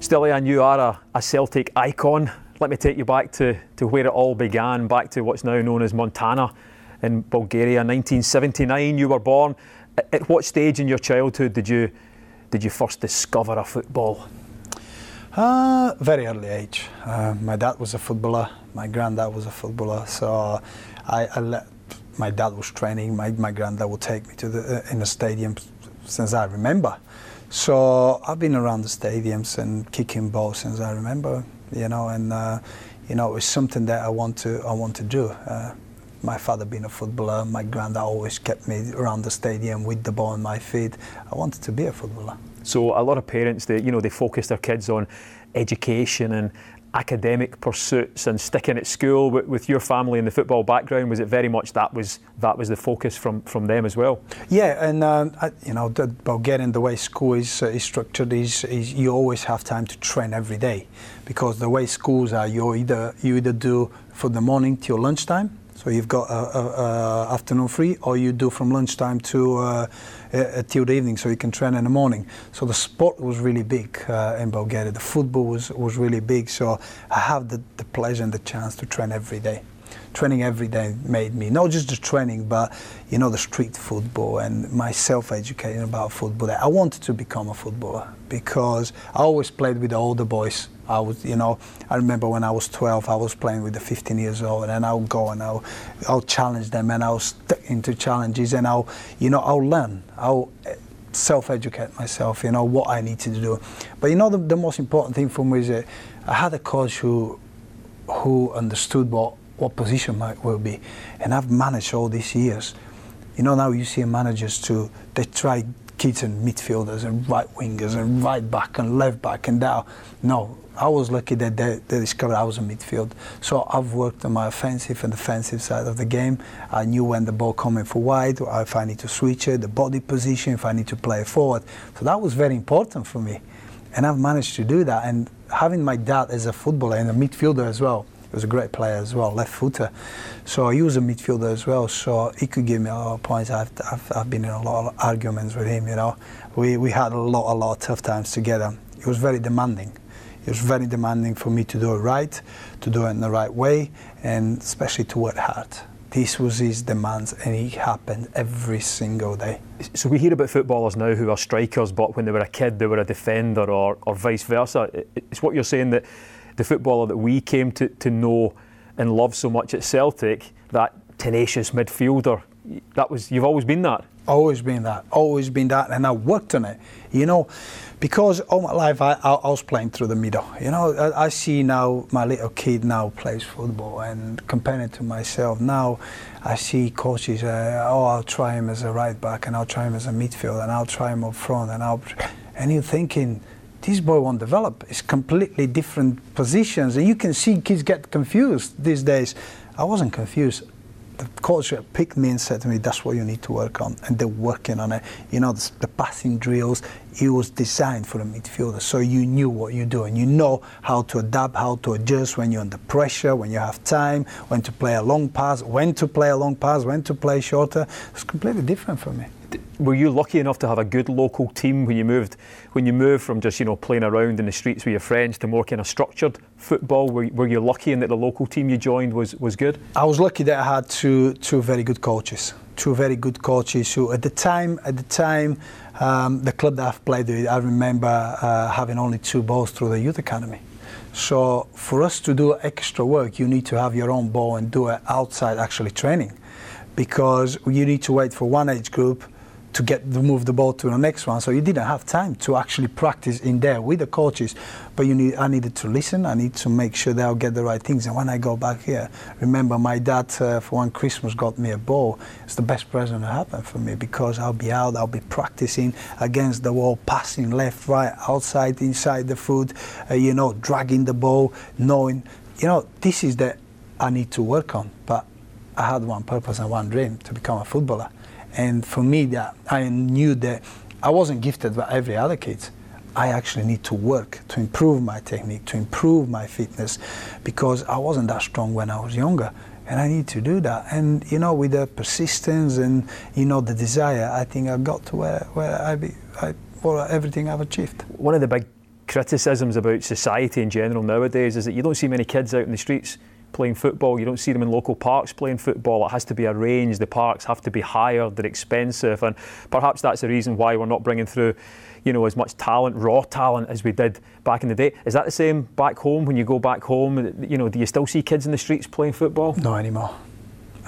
Stiliyan, you are a Celtic icon. Let me take you back to where it all began, back to what's now known as Montana in Bulgaria. 1979, you were born. At what stage in your childhood did you first discover a football? Very early age. My dad was a footballer. My granddad was a footballer. So my dad was training. My granddad would take me in the stadium since I remember. So I've been around the stadiums and kicking balls since I remember. And it was something that I want to do. My father being a footballer, my granddad always kept me around the stadium with the ball on my feet. I wanted to be a footballer. So a lot of parents, they focus their kids on education and academic pursuits and sticking at school. With your family and the football background, was it very much that was the focus from them as well? Yeah, and the Bulgarian, the way school is structured is you always have time to train every day, because the way schools are, you either do from the morning till lunchtime. So you've got afternoon free, or you do from lunchtime to till the evening, so you can train in the morning. So the sport was really big in Bulgaria. The football was really big. So I have the pleasure and the chance to train every day. Training every day made me, not just the training, but the street football and myself educating about football. I wanted to become a footballer because I always played with the older boys. I remember when I was 12, I was playing with the 15 years old, and I'll go and I'll challenge them, and I'll stick into challenges, and I'll learn. I'll self-educate myself, what I need to do. But the most important thing for me is that I had a coach who understood what position will be, and I've managed all these years. Now you see managers they try kids and midfielders and right wingers and right back and left back and down. No, I was lucky that they discovered I was a midfield. So I've worked on my offensive and defensive side of the game. I knew when the ball coming for wide, if I need to switch it, the body position, if I need to play forward. So that was very important for me, and I've managed to do that. And having my dad as a footballer and a midfielder as well. He was a great player as well, left footer. So he was a midfielder as well, so he could give me a lot of points. I've been in a lot of arguments with him, We had a lot of tough times together. He was very demanding. It was very demanding for me to do it right, to do it in the right way, and especially to work hard. This was his demands, and it happened every single day. So we hear about footballers now who are strikers, but when they were a kid, they were a defender, or vice versa. It's what you're saying, that the footballer that we came to know and love so much at Celtic, that tenacious midfielder, you've always been that? Always been that, and I worked on it, because all my life I was playing through the middle. I see now my little kid now plays football, and comparing it to myself now, I see coaches, I'll try him as a right back, and I'll try him as a midfield, and I'll try him up front, and you're thinking, this boy won't develop. It's completely different positions, and you can see kids get confused these days. I wasn't confused. The coach picked me and said to me, that's what you need to work on, and they're working on it. The passing drills, it was designed for a midfielder, so you knew what you're doing. You know how to adapt, how to adjust when you're under pressure, when you have time, when to play a long pass, when to play shorter. It's completely different for me. Were you lucky enough to have a good local team when you moved from just playing around in the streets with your friends to more kind of structured football? Were you lucky in that the local team you joined was good? I was lucky that I had two very good coaches who at the time the club that I've played with, I remember having only 2 balls through the youth academy. So for us to do extra work, you need to have your own ball and do it outside actually training, because you need to wait for one age group to move the ball to the next one. So you didn't have time to actually practice in there with the coaches. But I needed to listen. I need to make sure that I'll get the right things. And when I go back here, remember my dad for one Christmas got me a ball. It's the best present that happened for me, because I'll be out, I'll be practicing against the wall, passing left, right, outside, inside the foot, dragging the ball, knowing, this is that I need to work on. But I had one purpose and one dream, to become a footballer. And for me, that I knew that I wasn't gifted by every other kid. I actually need to work to improve my technique, to improve my fitness, because I wasn't that strong when I was younger, and I need to do that. And with the persistence and the desire, I think I got to where everything I've achieved. One of the big criticisms about society in general nowadays is that you don't see many kids out in the streets playing football. You don't see them in local parks playing football. It has to be arranged. The parks have to be hired. They're expensive, and perhaps that's the reason why we're not bringing through, as much talent, raw talent, as we did back in the day. Is that the same back home? When you go back home, do you still see kids in the streets playing football? No anymore.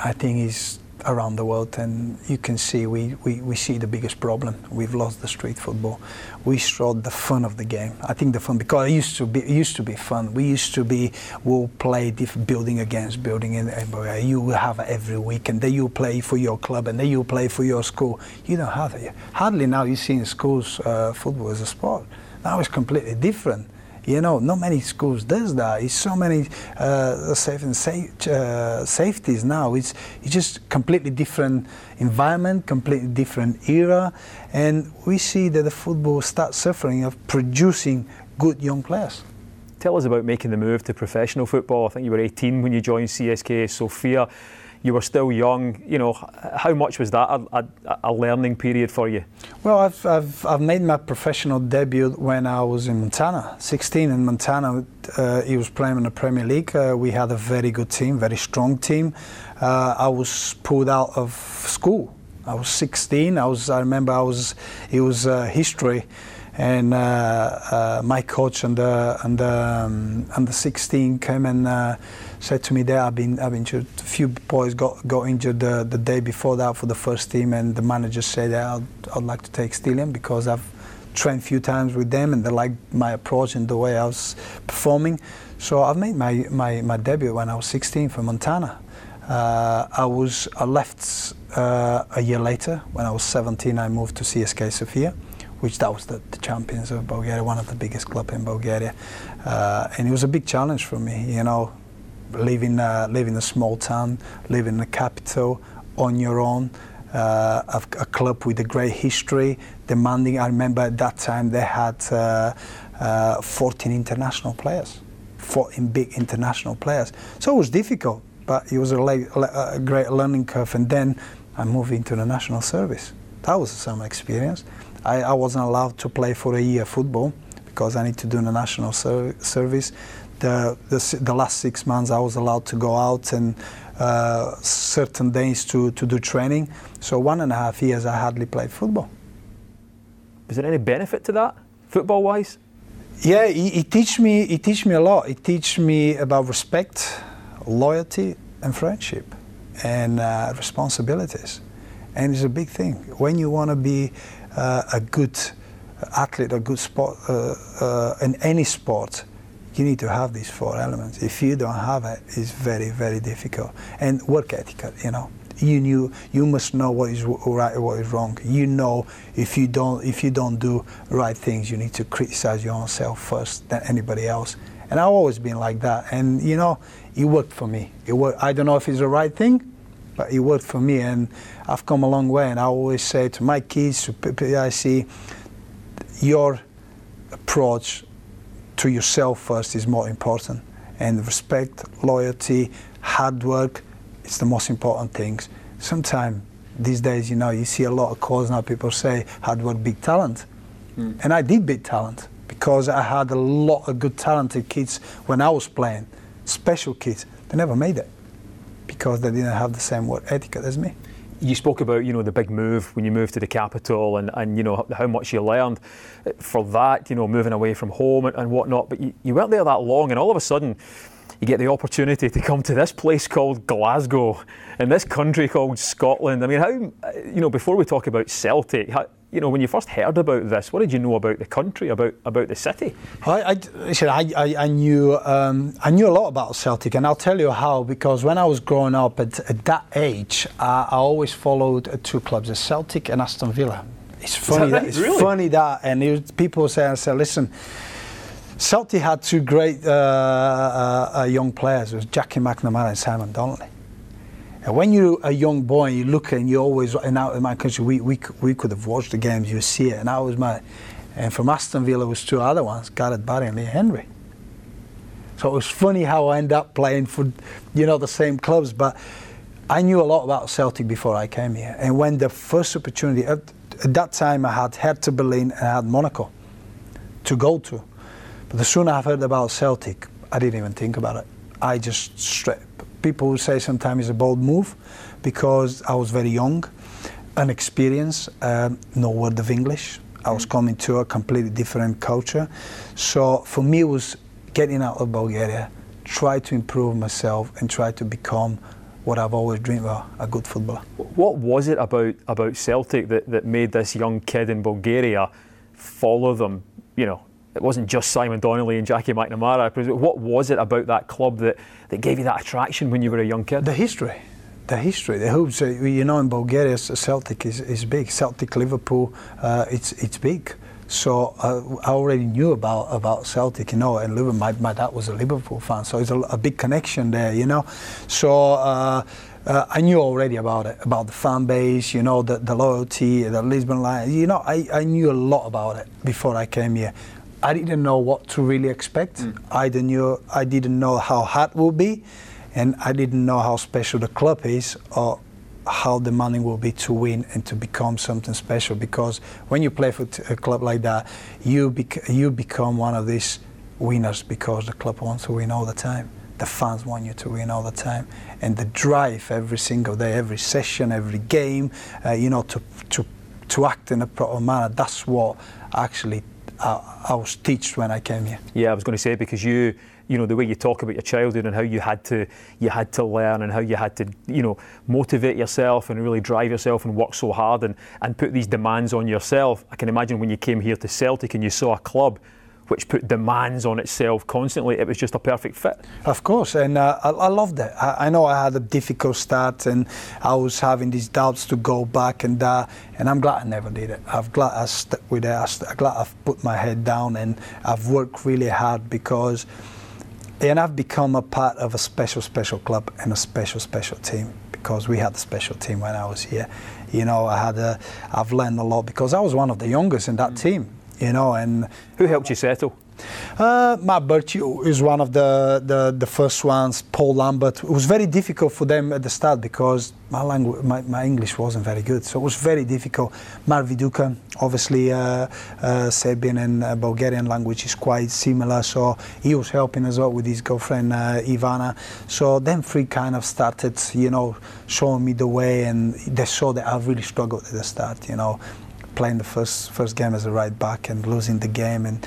I think it's around the world, and you can see we see the biggest problem. We've lost the street football. We showed the fun of the game. I think the fun, because it used to be fun. We'll play building against building, and you will have every week, and then you play for your club, and then you play for your school. You don't have it. Hardly now you see in schools football as a sport. Now it's completely different. Not many schools does that. It's so many safeties now. It's just completely different environment, completely different era, and we see that the football starts suffering of producing good young players. Tell us about making the move to professional football. I think you were 18 when you joined CSKA Sofia. You were still young. How much was that a learning period for you? Well, I've made my professional debut when I was in Montana, 16 in Montana. He was playing in the Premier League. We had a very good team, very strong team. I was pulled out of school. I was 16. It was history, and my coach under 16 came and said to me that I've been injured. A few boys got injured the day before that for the first team, and the manager said that I'd like to take Stiliyan because I've trained a few times with them and they like my approach and the way I was performing. So I've made my debut when I was 16 for Montana. I left a year later. When I was 17, I moved to CSKA Sofia, which that was the champions of Bulgaria, one of the biggest clubs in Bulgaria, and it was a big challenge for me. Living a small town, living in the capital on your own, a club with a great history, demanding. I remember at that time they had 14 international players, 14 big international players. So it was difficult, but it was a great learning curve. And then I moved into the national service. That was some experience. I wasn't allowed to play for a year football because I need to do the national service. The last 6 months I was allowed to go out and certain days to do training. So 1.5 years I hardly played football. Was there any benefit to that, football-wise? Yeah, it teach me a lot. It teach me about respect, loyalty, and friendship, and responsibilities. And it's a big thing. When you want to be a good athlete, a good sport in any sport, you need to have these 4 elements. If you don't have it, it's very, very difficult. And work ethic, you must know what is right and what is wrong. If you don't do right things, you need to criticize your own self first than anybody else. And I've always been like that. And it worked for me. I don't know if it's the right thing, but it worked for me. And I've come a long way. And I always say to my kids, to people I see, your approach to yourself first is more important, and respect, loyalty, hard work, it's the most important things. Sometimes these days, you see a lot of calls now, people say hard work, big talent. And I did beat talent because I had a lot of good talented kids when I was playing, special kids. They never made it because they didn't have the same work etiquette as me. You spoke about, the big move when you moved to the capital and how much you learned for that, moving away from home and whatnot. But you weren't there that long, and all of a sudden you get the opportunity to come to this place called Glasgow and this country called Scotland. I mean, how, before we talk about Celtic, when you first heard about this, what did you know about the country, about the city? I knew a lot about Celtic, and I'll tell you how. Because when I was growing up at that age, I always followed 2 clubs, Celtic and Aston Villa. It's funny that, and people say, listen, Celtic had 2 great young players. It was Jackie McNamara and Simon Donnelly. And when you're a young boy and you look and you always, and out in my country, we could have watched the games, you see it, and from Aston Villa was 2 other ones, Gareth Barry and Lee Henry. So it was funny how I ended up playing for, the same clubs, but I knew a lot about Celtic before I came here. And when the first opportunity, at that time I had Hertha Berlin and I had Monaco to go to. But the sooner I've heard about Celtic, I didn't even think about it. I just straight. People will say sometimes it's a bold move because I was very young, unexperienced, no word of English. I was coming to a completely different culture. So for me, it was getting out of Bulgaria, try to improve myself and try to become what I've always dreamed of, a good footballer. What was it about Celtic that made this young kid in Bulgaria follow them? You know, it wasn't just Simon Donnelly and Jackie McNamara. What was it about that club that gave you that attraction when you were a young kid? The history, the hoops. You know, in Bulgaria, Celtic is big. Celtic, Liverpool, it's big. So I already knew about Celtic, you know, and Liverpool. My dad was a Liverpool fan, so it's a big connection there, you know. So I knew already about it, about the fan base, you know, the loyalty, the Lisbon line. You know, I knew a lot about it before I came here. I didn't know what to really expect. I didn't know how hard it would be, and I didn't know how special the club is, or how demanding will be to win and to become something special. Because when you play for a club like that, you become one of these winners because the club wants to win all the time. The fans want you to win all the time, and the drive every single day, every session, every game, you know, to act in a proper manner. That's what actually I was taught when I came here. Yeah, I was going to say, because you know, the way you talk about your childhood and how you had to learn and how you had to, you know, motivate yourself and really drive yourself and work so hard and put these demands on yourself. I can imagine when you came here to Celtic and you saw a club which put demands on itself constantly, it was just a perfect fit. Of course, and I loved it. I know I had a difficult start and I was having these doubts to go back, and I'm glad I never did it. I'm glad I stuck with it. I'm glad I've put my head down and I've worked really hard, because I've become a part of a special club and a special team, because we had a special team when I was here. You know, I've learned a lot because I was one of the youngest in that team. You know, and who helped you settle? Matt Birchie is one of the first ones. Paul Lambert. It was very difficult for them at the start because my English wasn't very good, so it was very difficult. Mark Viduka, obviously Serbian and Bulgarian language is quite similar, so he was helping as well with his girlfriend Ivana. So them three kind of started, you know, showing me the way, and they saw that I really struggled at the start, you know, playing the first game as a right back and losing the game and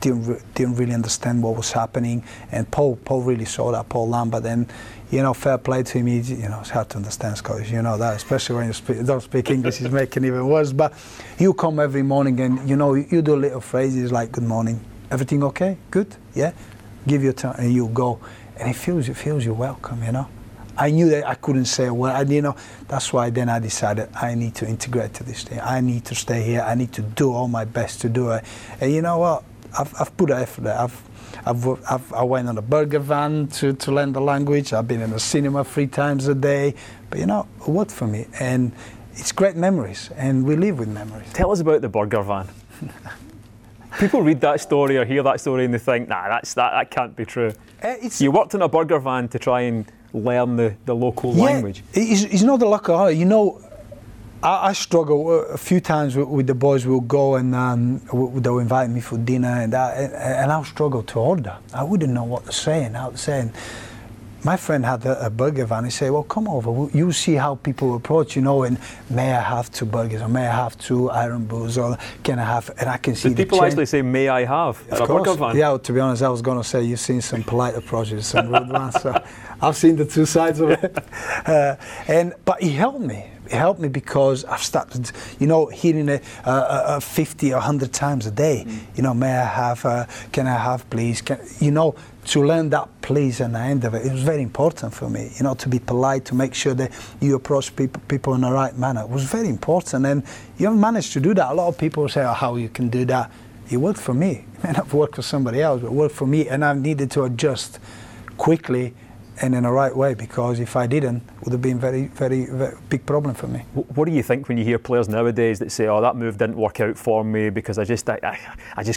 didn't really understand what was happening. And Paul really saw that, Paul Lambert, and you know, fair play to him. You know, it's hard to understand Scottish, you know that, especially when you don't speak English, it's making it even worse. But you come every morning and you know, you do little phrases like "Good morning, everything okay? Good, yeah." Give your time and you go, and it feels you welcome, you know. I knew that I couldn't say a word, you know. That's why then I decided I need to integrate to this thing. I need to stay here. I need to do all my best to do it. And you know what? I've put effort there. I went on a burger van to learn the language. I've been in the cinema 3 times a day. But you know, it worked for me, and it's great memories, and we live with memories. Tell us about the burger van. People read that story or hear that story and they think, nah, that can't be true. You worked in a burger van to try and learn the local language. It's not the local, you know. I struggle a few times with the boys. We'll go and they'll invite me for dinner, and I'll struggle to order. I wouldn't know what to say and how to say. And my friend had a burger van. He said, "Well, come over. You see how people approach, you know. And may I have 2 burgers, or may I have 2 iron bowls, or can I have?" And I can see. Did people actually say, "May I have?" Of course. Burger van? Yeah. To be honest, I was going to say you've seen some polite approaches, some rude ones. So I've seen the 2 sides of it. But he helped me. It helped me because I've started, you know, hearing it 50 or 100 times a day. You know, may I have, can I have, please? You know, to learn that please and the end of it, it was very important for me, you know, to be polite, to make sure that you approach people in the right manner. It was very important, and you haven't managed to do that. A lot of people say, "Oh, how you can do that?" It worked for me. It may not work for somebody else, but it worked for me, and I needed to adjust quickly and in the right way, because if I didn't, it would have been very, very, very big problem for me. What do you think when you hear players nowadays that say, "Oh, that move didn't work out for me because I just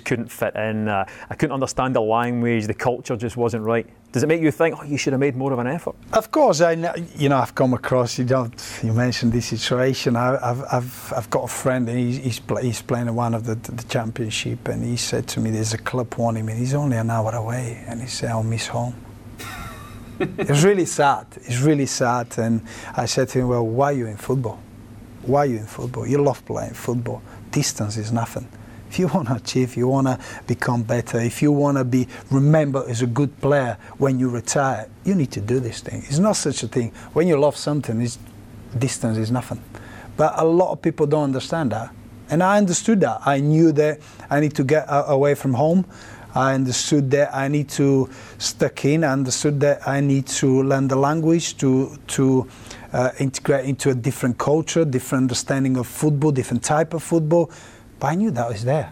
couldn't fit in. I couldn't understand the language. The culture just wasn't right." Does it make you think, "Oh, you should have made more of an effort"? Of course, I've come across. You mentioned this situation. I've got a friend, and he's playing in one of the championship, and he said to me, "There's a club wanting me. He's only an hour away," and he said, "I'll miss home." It's really sad. It's really sad. And I said to him, "Well, why are you in football? Why are you in football? You love playing football. Distance is nothing. If you want to achieve, you want to become better, if you want to be remembered as a good player when you retire, you need to do this thing. It's not such a thing. When you love something, distance is nothing." But a lot of people don't understand that. And I understood that. I knew that I need to get away from home. I understood that I need to stick in. I understood that I need to learn the language to integrate into a different culture, different understanding of football, different type of football. But I knew that was there,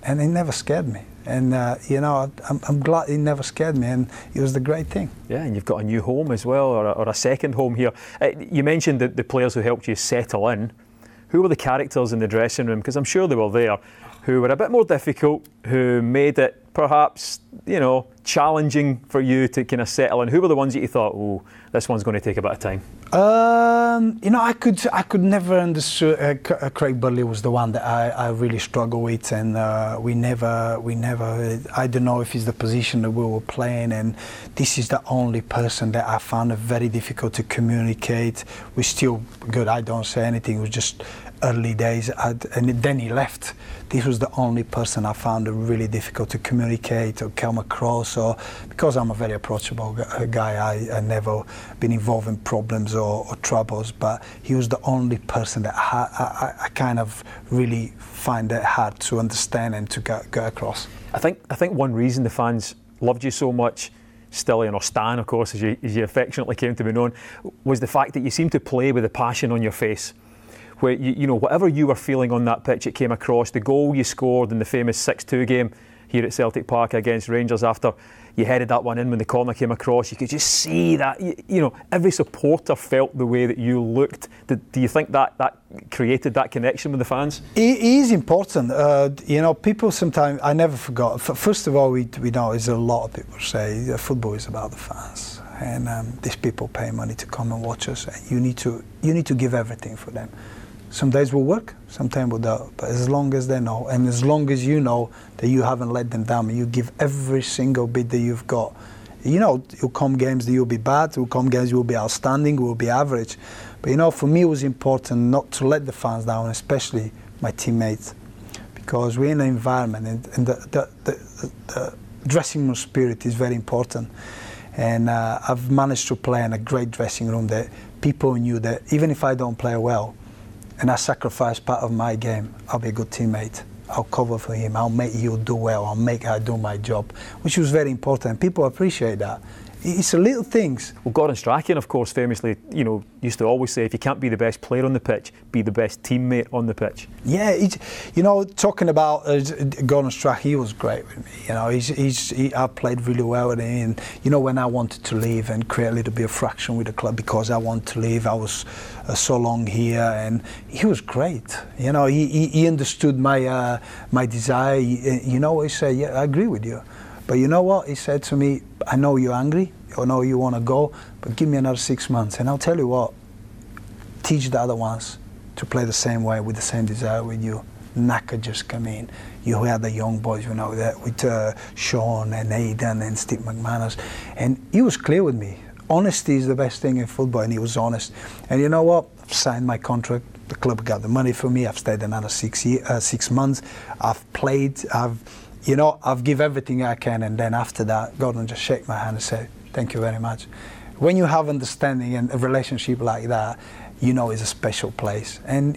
and it never scared me. And I'm glad it never scared me, and it was the great thing. Yeah, and you've got a new home as well, or a second home here. You mentioned the players who helped you settle in. Who were the characters in the dressing room? Because I'm sure they were there, who were a bit more difficult, who made it perhaps, challenging for you to kind of settle in. Who were the ones that you thought, "Oh, this one's going to take a bit of time"? I could never understand. Craig Burley was the one that I really struggled with, and we never. I don't know if it's the position that we were playing, and this is the only person that I found it very difficult to communicate. We're still good. I don't say anything. It was just early days, and then he left. This was the only person I found it really difficult to communicate or come across, or because I'm a very approachable guy, I never been involved in problems or troubles, but he was the only person that I kind of really find it hard to understand and to get across. I think one reason the fans loved you so much, Stiliyan, or Stan, of course, as you affectionately came to be known, was the fact that you seemed to play with a passion on your face. Where whatever you were feeling on that pitch, it came across. The goal you scored in the famous 6-2 game here at Celtic Park against Rangers, after you headed that one in when the corner came across, you could just see that. Every supporter felt the way that you looked. Do you think that created that connection with the fans? It is important. People sometimes, I never forgot. First of all, we know, as a lot of people say, football is about the fans, and these people pay money to come and watch us, and you need to give everything for them. Some days will work, sometimes will don't. But as long as they know, and as long as you know that you haven't let them down, and you give every single bit that you've got. You'll come games that you'll be bad, you'll come games you'll be outstanding, you'll be average. But for me it was important not to let the fans down, especially my teammates. Because we're in an environment, and the dressing room spirit is very important. And I've managed to play in a great dressing room that people knew that even if I don't play well, and I sacrifice part of my game, I'll be a good teammate. I'll cover for him. I'll make you do well. I'll make her do my job, which was very important. People appreciate that. It's the little things. Well, Gordon Strachan, of course, famously, used to always say, if you can't be the best player on the pitch, be the best teammate on the pitch. Yeah, talking about Gordon Strachan, he was great with me. I played really well with him. And, when I wanted to leave and create a little bit of fraction with the club because I wanted to leave, I was so long here, and he was great. He understood my desire. He said, "Yeah, I agree with you." But you know what? He said to me, "I know you're angry, I know you want to go, but give me another 6 months. And I'll tell you what, teach the other ones to play the same way, with the same desire with you. Naka just come in. You had the young boys, with Sean and Aidan and Steve McManus." And he was clear with me. Honesty is the best thing in football, and he was honest. And you know what? I've signed my contract. The club got the money for me. I've stayed another 6 months. I've played. I've give everything I can, and then after that, Gordon just shake my hand and say, "Thank you very much." When you have understanding and a relationship like that, it's a special place. And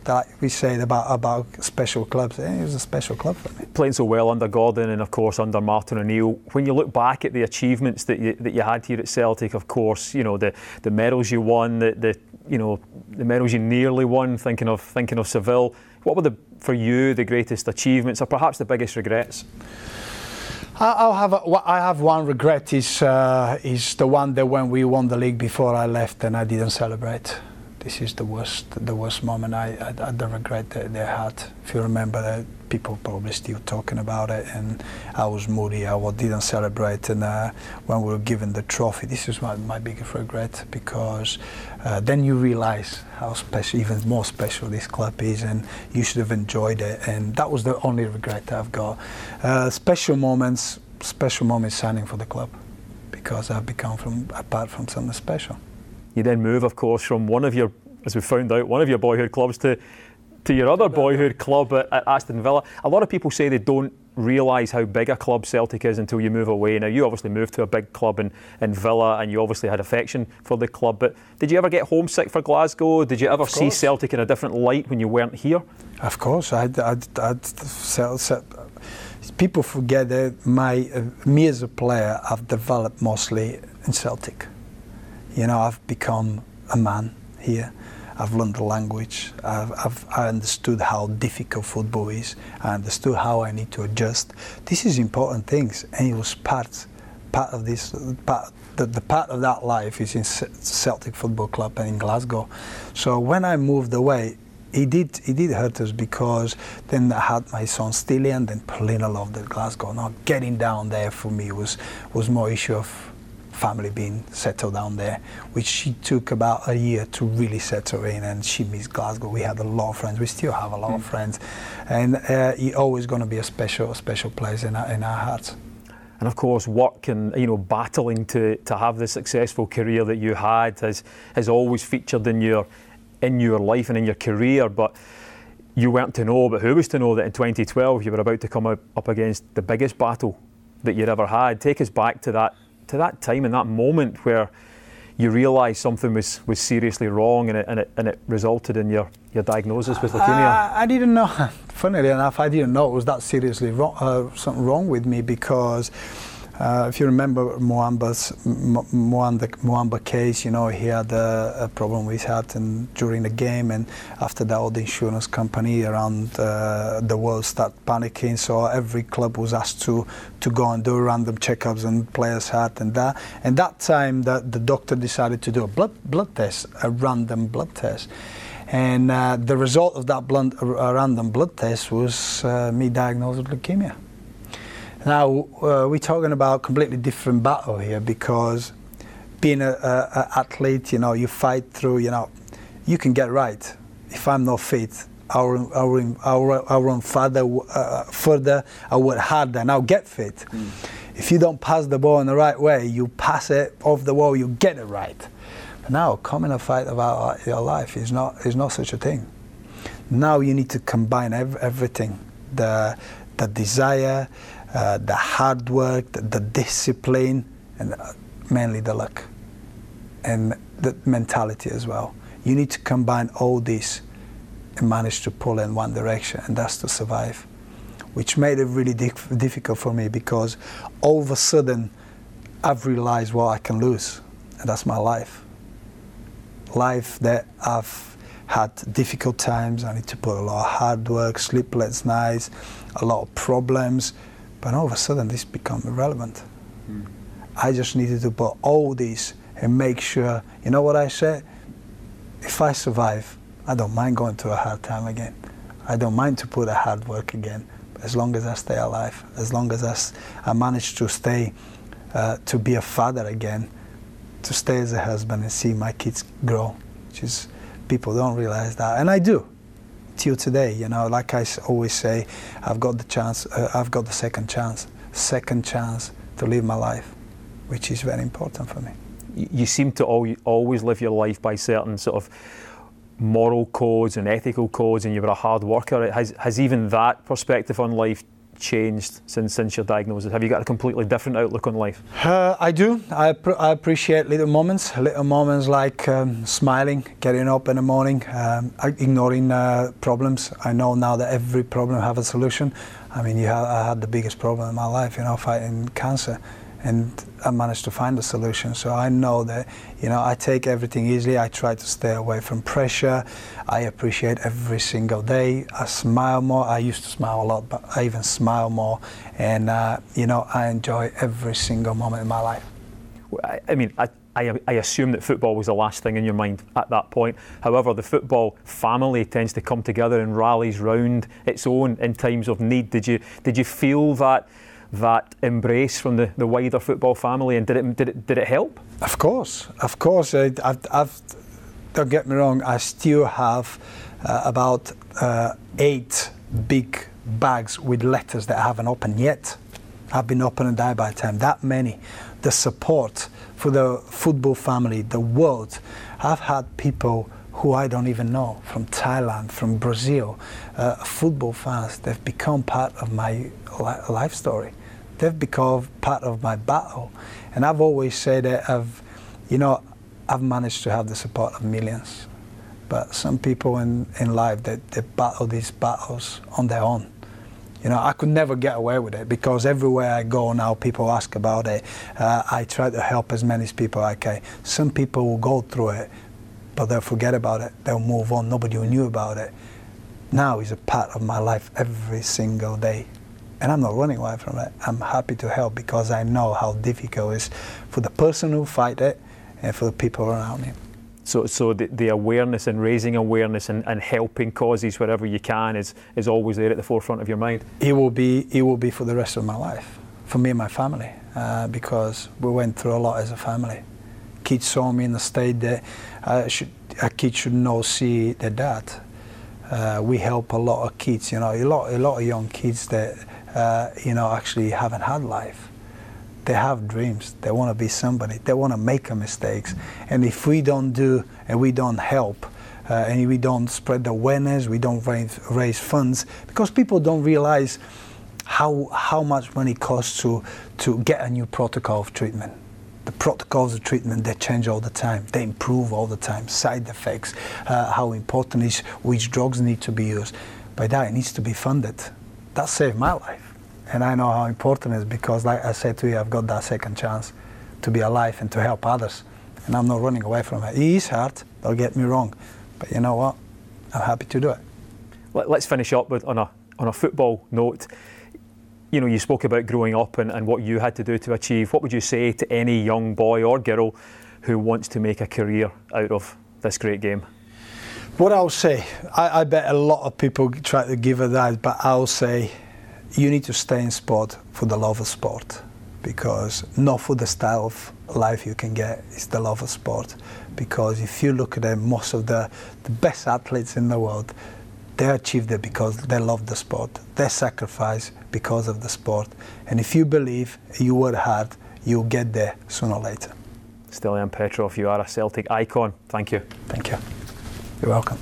that we say about special clubs, it was a special club for me. Playing so well under Gordon and of course under Martin O'Neill, when you look back at the achievements that you had here at Celtic, of course, the medals you won, the medals you nearly won, thinking of Seville, what were for you the greatest achievements, or perhaps the biggest regrets? I have one regret is the one that when we won the league before I left and I didn't celebrate. This is the worst moment the regret that they had. If you remember that, people probably still talking about it, and I was moody, didn't celebrate, and when we were given the trophy, this is my biggest regret, because then you realize how special, even more special this club is, and you should have enjoyed it, and that was the only regret that I've got. Special moments signing for the club, because I've become apart from something special. You then move, of course, from one of your, as we found out, one of your boyhood clubs to your other boyhood club at Aston Villa. A lot of people say they don't realise how big a club Celtic is until you move away. Now, you obviously moved to a big club in Villa, and you obviously had affection for the club, but did you ever get homesick for Glasgow? Did you ever see Celtic in a different light when you weren't here? Of course. People forget that me as a player, I've developed mostly in Celtic. You know, I've become a man here. I've learned the language. I understood how difficult football is. I understood how I need to adjust. This is important things, and it was part of this. The part of that life is in Celtic Football Club and in Glasgow. So when I moved away, it did hurt us, because then I had my son Stiliyan, then Paulina loved it, Glasgow. Now getting down there for me was more issue of family being settled down there, which she took about a year to really settle in, and she missed Glasgow. We had a lot of friends. We still have a lot of friends, and it's always going to be a special place in our hearts. And of course, work and battling to have the successful career that you had has always featured in your life and in your career. But you weren't to know, but who was to know that in 2012 you were about to come up against the biggest battle that you'd ever had? Take us back to that time and that moment where you realised something was seriously wrong, and it resulted in your diagnosis with leukemia. I didn't know. Funnily enough, I didn't know it was that seriously wrong, something wrong with me, because if you remember Mwamba case, he had a problem with his heart and during the game, and after that all the insurance company around the world started panicking, so every club was asked to go and do random checkups on players' heart, and that time the doctor decided to do a blood test, a random blood test. And the result of that random blood test was me diagnosed with leukemia. Now, we're talking about a completely different battle here, because being an athlete, you fight through, you can get right. If I'm not fit, I'll run further, I work harder, and I'll get fit. If you don't pass the ball in the right way, you pass it off the wall, you get it right. But now, coming a fight about your life is not such a thing. Now you need to combine everything, the desire, the hard work, the discipline, and mainly the luck, and the mentality as well. You need to combine all this and manage to pull in one direction, and that's to survive, which made it really difficult for me, because all of a sudden I've realized what I can lose, and that's my life. Life that I've had difficult times. I need to put a lot of hard work, sleepless nights, a lot of problems. But all of a sudden, this become irrelevant. I just needed to put all this and make sure, you know what I said? If I survive, I don't mind going through a hard time again. I don't mind to put a hard work again. But as long as I stay alive, as long as I manage to stay, to be a father again, to stay as a husband and see my kids grow, which is, people don't realize that, and I do. Till today, like I always say, I've got the chance. I've got the second chance to live my life, which is very important for me. You seem to always live your life by certain sort of moral codes and ethical codes, and you were a hard worker. Has even that perspective on life changed since your diagnosis? Have you got a completely different outlook on life? I do. I appreciate little moments like smiling, getting up in the morning, ignoring problems. I know now that every problem has a solution. I mean, I had the biggest problem in my life, fighting cancer, and I managed to find a solution. So I know that, I take everything easily. I try to stay away from pressure. I appreciate every single day. I smile more. I used to smile a lot, but I even smile more. And, I enjoy every single moment in my life. I assume that football was the last thing in your mind at that point. However, the football family tends to come together and rallies round its own in times of need. Did you feel that embrace from the wider football family, and did it help? Of course. Don't get me wrong. I still have about 8 big bags with letters that I haven't opened yet. I've been open and die by the time. That many. The support for the football family, the world. I've had people who I don't even know, from Thailand, from Brazil, football fans. They've become part of my life story. They've become part of my battle. And I've always said that I've managed to have the support of millions. But some people in life, they battle these battles on their own. I could never get away with it, because everywhere I go now, people ask about it. I try to help as many people as I can. Some people will go through it, but they'll forget about it. They'll move on. Nobody knew about it. Now it's a part of my life every single day. And I'm not running away from it. I'm happy to help, because I know how difficult it is for the person who fight it and for the people around him. So the awareness and raising awareness and helping causes wherever you can is always there at the forefront of your mind. It will be for the rest of my life, for me and my family, because we went through a lot as a family. Kids saw me in the state that a kid should not see their dad. We help a lot of kids, a lot of young kids that actually haven't had life. They have dreams. They want to be somebody. They want to make mistakes. And if we don't do and we don't help, and we don't spread the awareness, we don't raise funds, because people don't realize how much money it costs to get a new protocol of treatment. The protocols of treatment, they change all the time. They improve all the time. Side effects, how important is which drugs need to be used. By that, it needs to be funded. That saved my life. And I know how important it is, because, like I said to you, I've got that second chance to be alive and to help others. And I'm not running away from it. It is hard, don't get me wrong. But you know what? I'm happy to do it. Let's finish up on a football note. You spoke about growing up and what you had to do to achieve. What would you say to any young boy or girl who wants to make a career out of this great game? What I'll say, I bet a lot of people try to give advice, but I'll say, you need to stay in sport for the love of sport, because not for the style of life you can get. It's the love of sport. Because if you look at them, most of the best athletes in the world, they achieved it because they love the sport. They sacrifice because of the sport. And if you believe, you work hard, you'll get there sooner or later. Stiliyan Petrov, you are a Celtic icon. Thank you. Thank you. You're welcome.